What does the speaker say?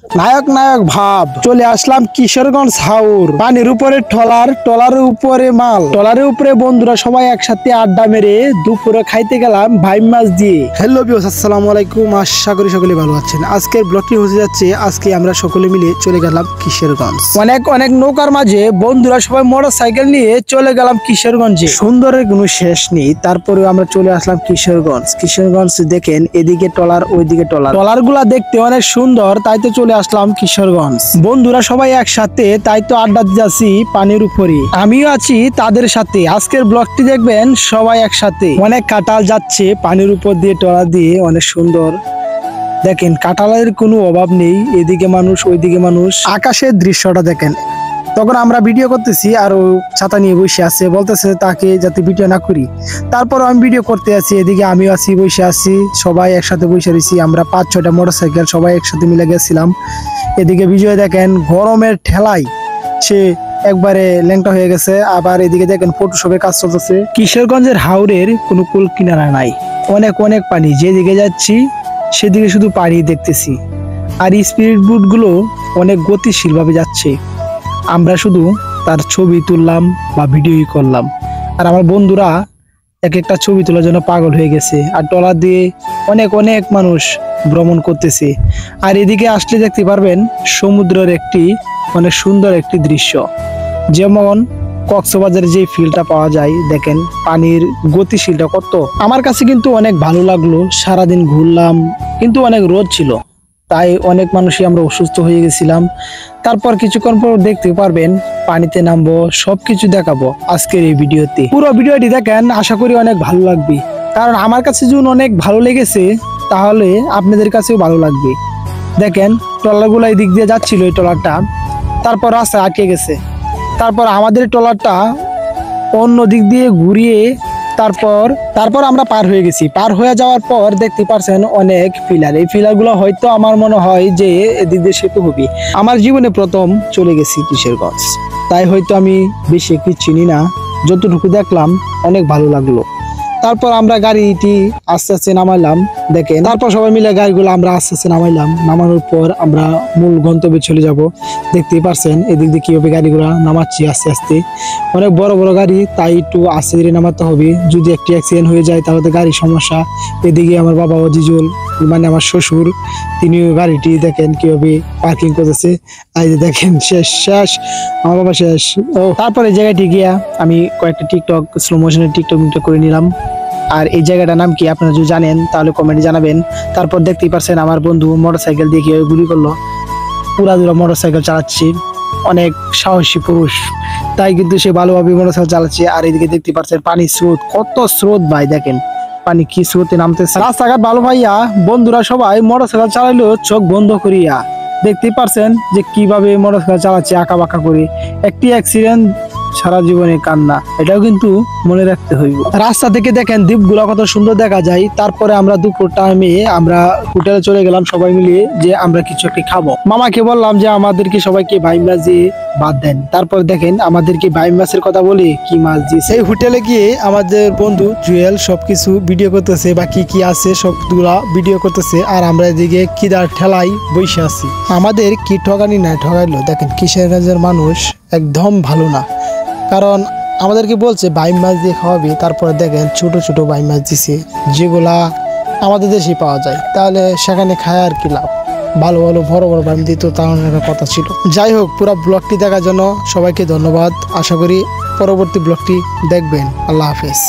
নায়ক নায়ক ভাব চলে আসলাম কিশোরগঞ্জ হাওর। পানির উপরে ট্রলার, ট্রলারের উপরে মাল, ট্রলারের উপরে বন্ধুরা সবাই একসাথে আড্ডা মেরে দুপুরে খাইতে গেলাম ভাই মাছ দিয়ে। হ্যালো ভিউয়ার্স, আসসালামু আলাইকুম। আশা করি সকলে ভালো আছেন। আজকের ব্লগটি হতে যাচ্ছে, আজকে আমরা সকলে মিলে চলে গেলাম কিশোরগঞ্জ। অনেক অনেক নৌকার মাঝে বন্ধুরা সবাই মোটর সাইকেল নিয়ে চলে গেলাম কিশোরগঞ্জে। সুন্দরের কোনো শেষ নেই। তারপরেও আমরা চলে আসলাম কিশোরগঞ্জ। কিশোরগঞ্জ দেখেন, এদিকে ট্রলার ওইদিকে ট্রলার, ট্রলার গুলা দেখতে অনেক সুন্দর, তাই তো চলে আসলাম কিশোরগঞ্জ। বন্ধুরা সবাই একসাথে, তাই তো আড্ডা দিচ্ছি পানির উপরে। আমিও আছি তাদের সাথে। আজকের ব্লগটি দেখবেন সবাই একসাথে। অনেক কাঁঠাল যাচ্ছে পানির উপর দিয়ে, ট্রলার দিয়ে, অনেক সুন্দর। দেখেন কাঁঠালের কোনো অভাব নেই, এদিকে মানুষ ওইদিকে মানুষ। আকাশের দৃশ্যটা দেখেন। তখন আমরা ভিডিও করতেছি আর ও ছাতা নিয়ে বসে আছে, বলতেছে তাকে যাতে ভিডিও না করি। তারপর আমি ভিডিও করতে আছি, এদিকে আমিও আছি, বসে আছি, সবাই একসাথে বসে রয়েছি। আমরা 5-6টা মোটরসাইকেল সবাই একসাথে মিলে গেছিলাম। এদিকে বিজয় দেখেন গরমের ঠেলায় সে একবারে ল্যাংটা হয়ে গেছে। আবার এদিকে দেখেন ফটোশপের কাজ চলতেছে। কিশোরগঞ্জের হাওরের কোনো কুল কিনারা নাই, অনেক অনেক পানি। যেদিকে যাচ্ছি সেদিকে শুধু পানি দেখতেছি। আর স্পিড বোট গুলো অনেক গতিশীল ভাবে যাচ্ছে। আমরা শুধু তার ছবি তুললাম বা ভিডিও করলাম। আর আমার বন্ধুরা এক একটা ছবি তোলার জন্য পাগল হয়ে গেছে। আর ট্রলার দিয়ে অনেক অনেক মানুষ ভ্রমণ করতেছে। আর এদিকে আসলে দেখতে পারবেন সমুদ্রের একটি অনেক সুন্দর একটি দৃশ্য, যেমন কক্সবাজারের যে ফিলটা পাওয়া যায়। দেখেন পানির গতিশীলটা কত। আমার কাছে কিন্তু অনেক ভালো লাগলো। সারাদিন ঘুরলাম, কিন্তু অনেক রোদ ছিল, তাই অনেক মানুষই আমরা অসুস্থ হয়ে গেছিলাম। তারপর কিছুক্ষণ পর দেখতে পারবেন পানিতে নামবো, সবকিছু দেখাবো আজকের এই ভিডিওতে। পুরো ভিডিওটি দেখেন, আশা করি অনেক ভালো লাগবে। কারণ আমার কাছে যখন অনেক ভালো লেগেছে, তাহলে আপনাদের কাছেও ভালো লাগবে। দেখেন ট্রলারগুলো এই দিক দিয়ে যাচ্ছিল, এই ট্রলারটা তারপর রাস্তায় আটকে গেছে। তারপর আমাদের ট্রলারটা অন্য দিক দিয়ে ঘুরিয়ে তারপর আমরা পার হয়ে গেছি। পার হয়ে যাওয়ার পর দেখতে পাচ্ছেন অনেক পিলার। এই পিলার গুলো হয়তো আমার মনে হয় যে এদিক দিয়ে সেতু হবে। আমার জীবনে প্রথম চলে গেছি কিশোরগঞ্জ, তাই হয়তো আমি বেশি একটু চিনি না। যতটুকু দেখলাম অনেক ভালো লাগলো। তারপর আমরা গাড়িটি আস্তে আস্তে নামাইলাম। দেখেন তারপর সবাই মিলে গাড়িগুলো আমরা আস্তে আস্তে নামাইলাম। নামানোর পর আমরা মূল গন্তব্যে চলে যাব। দেখতেই পারছেন এদিক দিয়ে কিভাবে গাড়িগুলো নামাচ্ছি আস্তে আস্তে। অনেক বড় বড় গাড়ি, তাই একটু আস্তে ধীরে নামাতে হবে। যদি একটি অ্যাক্সিডেন্ট হয়ে যায় তাহলে গাড়ির সমস্যা। এদিকে আমার বাবা অজিজুল, মানে আমার শ্বশুর, তিনিও গাড়িটি দেখেন কিভাবে পার্কিং করতেছে। এই যে দেখেন শেষ আমার বাবা শেষ। তারপরে জায়গাটি গিয়া আমি কয়েকটা টিকটক, স্লো মোশনের টিকটক করে নিলাম। আর এই জায়গাটার নাম কি আপনারা যদি জানেন তাহলে কমেন্টে জানাবেন। তারপর দেখতেই পারছেন আমার বন্ধু মোটরসাইকেল দিয়ে কিভাবে গুলি করলো। পুরা মোটরসাইকেল চালাচ্ছি, অনেক সাহসী পুরুষ, তাই কিন্তু সে ভালোভাবে মোটরসাইকেল চালাচ্ছে। আর এদিকে দেখতে পাচ্ছেন পানির স্রোত, কত স্রোত ভাই। দেখেন পানি কি স্রোতে নামতেছে। রাস্তাঘাট ভালো ভাইয়া, বন্ধুরা সবাই মোটরসাইকেল চালাইলো চোখ বন্ধ করিয়া। দেখতেই পারছেন যে কিভাবে মোটরসাইকেল চালাচ্ছে আঁকা বাঁকা করে। একটি অ্যাক্সিডেন্ট সারা জীবনে কান্না, এটাও কিন্তু মনে রাখতে হইব। রাস্তা থেকে দেখেন দ্বীপগুলা কত সুন্দর দেখা যায়। তারপরে আমরা দুপুর টাইমে আমরা হোটেলে চলে গেলাম সবাই মিলিয়ে, যে আমরা কিছু একটা খাবো। মামাকে বললাম যে আমাদেরকে সবাইকে ভাই মাছ দিয়ে ভাত দেন। তারপর দেখেন আমাদেরকে ভাই মাছের কথা বলে কি মাছ দিয়ে। সেই হোটেলে গিয়ে আমাদের বন্ধু জুয়েল সবকিছু ভিডিও করতেছে, বা কি কি আছে সবগুলা ভিডিও করতেছে। আর আমরা এদিকে কিদার ঠেলাই বসে আছি। আমাদের কি ঠগানি না ঠগাইলো। দেখেন কিশোরগঞ্জের মানুষ একদম ভালো না, কারণ আমাদেরকে বলছে বাইম মাছ দিয়ে খাওয়াবি। তারপরে দেখেন ছোট ছোট বাইম মাছ দিছে, যেগুলা আমাদের দেশে পাওয়া যায়। তাহলে সেখানে খায় আর কি লাভ? ভালো ভালো বড় বড় বাইম দিত, তার একটা কথা ছিল। যাই হোক, পুরো ব্লগটি দেখার জন্য সবাইকে ধন্যবাদ। আশা করি পরবর্তী ব্লগটি দেখবেন। আল্লাহ হাফেজ।